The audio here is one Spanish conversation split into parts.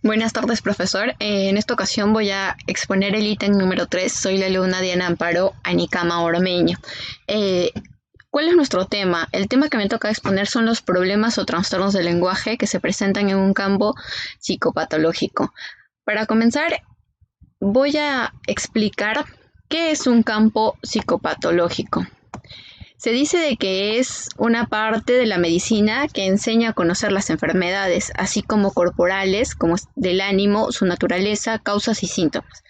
Buenas tardes, profesor. En esta ocasión voy a exponer el ítem número 3. Soy la alumna Diana Amparo Anicama Ormeño. ¿Cuál es nuestro tema? El tema que me toca exponer son los problemas o trastornos del lenguaje que se presentan en un campo psicopatológico. Para comenzar, voy a explicar qué es un campo psicopatológico. Se dice de que es una parte de la medicina que enseña a conocer las enfermedades, así como corporales, como del ánimo, su naturaleza, causas y síntomas.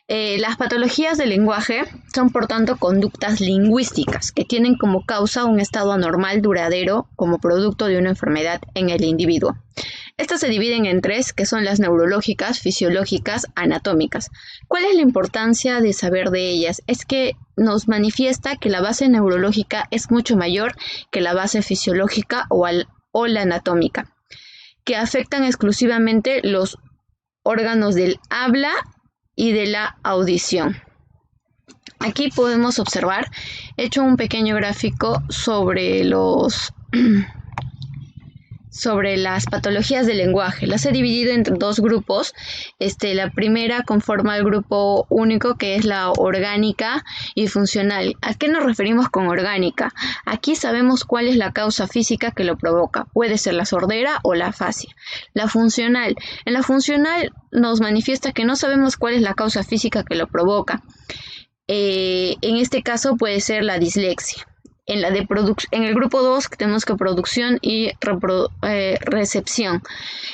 Las patologías del lenguaje son, por tanto, conductas lingüísticas que tienen como causa un estado anormal duradero como producto de una enfermedad en el individuo. Estas se dividen en tres, que son las neurológicas, fisiológicas, anatómicas. ¿Cuál es la importancia de saber de ellas? Es que nos manifiesta que la base neurológica es mucho mayor que la base fisiológica o la anatómica, que afectan exclusivamente los órganos del habla y de la audición. Aquí podemos observar, he hecho un pequeño gráfico sobre las patologías del lenguaje. Las he dividido en dos grupos. La primera conforma el grupo único, que es la orgánica y funcional. ¿A qué nos referimos con orgánica? Aquí sabemos cuál es la causa física que lo provoca. Puede ser la sordera o la afasia. La funcional. En la funcional nos manifiesta que no sabemos cuál es la causa física que lo provoca. En este caso puede ser la dislexia. En el grupo 2 tenemos que producción y recepción.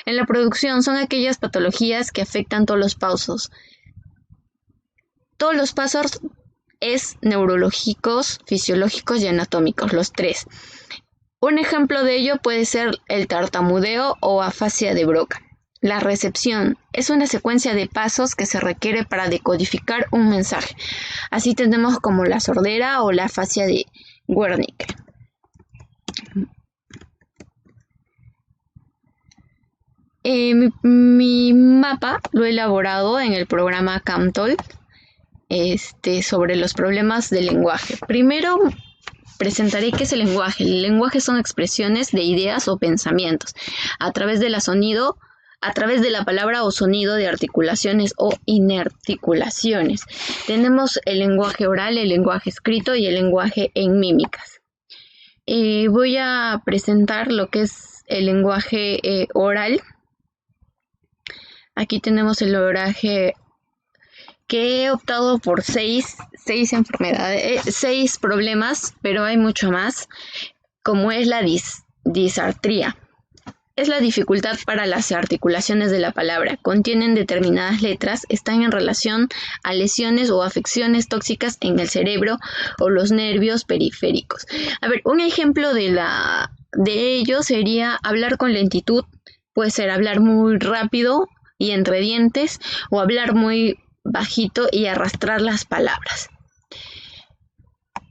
En la producción son aquellas patologías que afectan todos los pasos. Todos los pasos es neurológicos, fisiológicos y anatómicos, los tres. Un ejemplo de ello puede ser el tartamudeo o afasia de Broca. La recepción es una secuencia de pasos que se requiere para decodificar un mensaje. Así tenemos como la sordera o la afasia de Wernicke. Mi mapa lo he elaborado en el programa CAMTOL sobre los problemas del lenguaje. Primero presentaré qué es el lenguaje. El lenguaje son expresiones de ideas o pensamientos a través de la palabra o sonido de articulaciones o inarticulaciones. Tenemos el lenguaje oral, el lenguaje escrito y el lenguaje en mímicas. Voy a presentar lo que es el lenguaje oral. Aquí tenemos el lenguaje que he optado por seis problemas, pero hay mucho más, como es la disartría. Es la dificultad para las articulaciones de la palabra. Contienen determinadas letras, están en relación a lesiones o afecciones tóxicas en el cerebro o los nervios periféricos. A ver, un ejemplo de ello sería hablar con lentitud. Puede ser hablar muy rápido y entre dientes, o hablar muy bajito y arrastrar las palabras.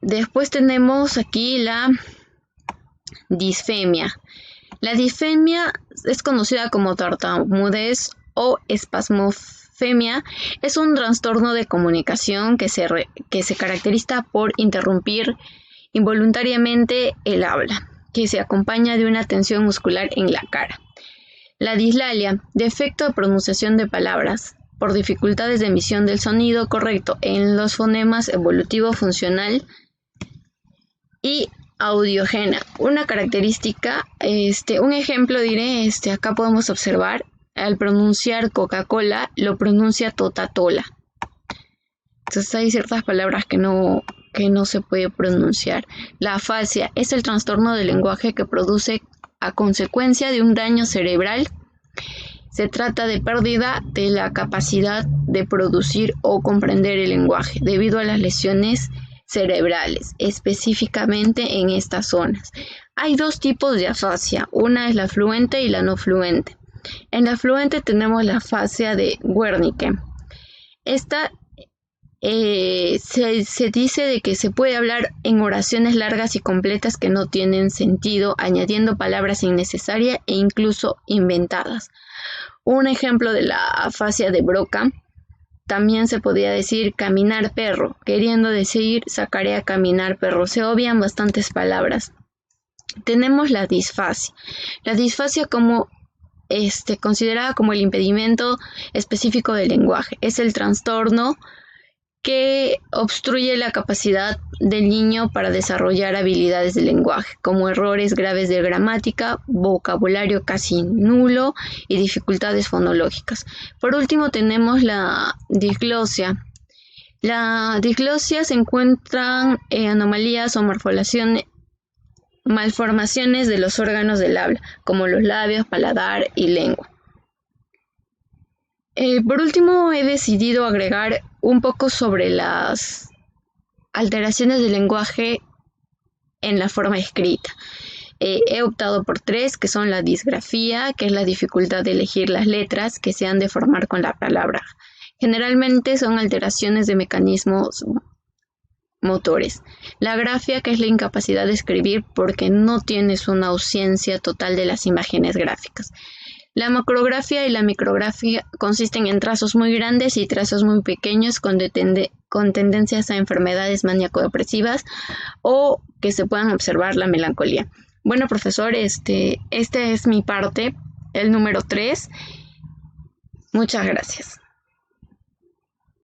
Después tenemos aquí la disfemia. La disfemia es conocida como tartamudez o espasmofemia. Es un trastorno de comunicación que se caracteriza por interrumpir involuntariamente el habla, que se acompaña de una tensión muscular en la cara. La dislalia, defecto de pronunciación de palabras, por dificultades de emisión del sonido correcto en los fonemas evolutivo, funcional y audiógena. Una característica, un ejemplo diré, acá podemos observar, al pronunciar Coca-Cola, lo pronuncia Totatola. Entonces hay ciertas palabras que no se puede pronunciar. La afasia es el trastorno del lenguaje que produce a consecuencia de un daño cerebral. Se trata de pérdida de la capacidad de producir o comprender el lenguaje debido a las lesiones cerebrales, específicamente en estas zonas. Hay dos tipos de afasia, una es la fluente y la no fluente. En la fluente tenemos la afasia de Wernicke. Esta se dice de que se puede hablar en oraciones largas y completas que no tienen sentido, añadiendo palabras innecesarias e incluso inventadas. Un ejemplo de la afasia de Broca también se podría decir caminar perro, queriendo decir sacaré a caminar perro. Se obvian bastantes palabras. Tenemos la disfasia. La disfasia como considerada como el impedimento específico del lenguaje. Es el trastorno que obstruye la capacidad del niño para desarrollar habilidades del lenguaje, como errores graves de gramática, vocabulario casi nulo y dificultades fonológicas. Por último, tenemos la disglosia. La disglosia se encuentran anomalías o malformaciones de los órganos del habla, como los labios, paladar y lengua. Por último, he decidido agregar un poco sobre las alteraciones del lenguaje en la forma escrita. He optado por 3, que son la disgrafía, que es la dificultad de elegir las letras que se han de formar con la palabra. Generalmente son alteraciones de mecanismos motores. La grafia, que es la incapacidad de escribir porque no tienes una ausencia total de las imágenes gráficas. La macrografía y la micrografía consisten en trazos muy grandes y trazos muy pequeños con tendencias a enfermedades maníaco-depresivas o que se puedan observar la melancolía. Bueno, profesor, este es mi parte, el número 3. Muchas gracias.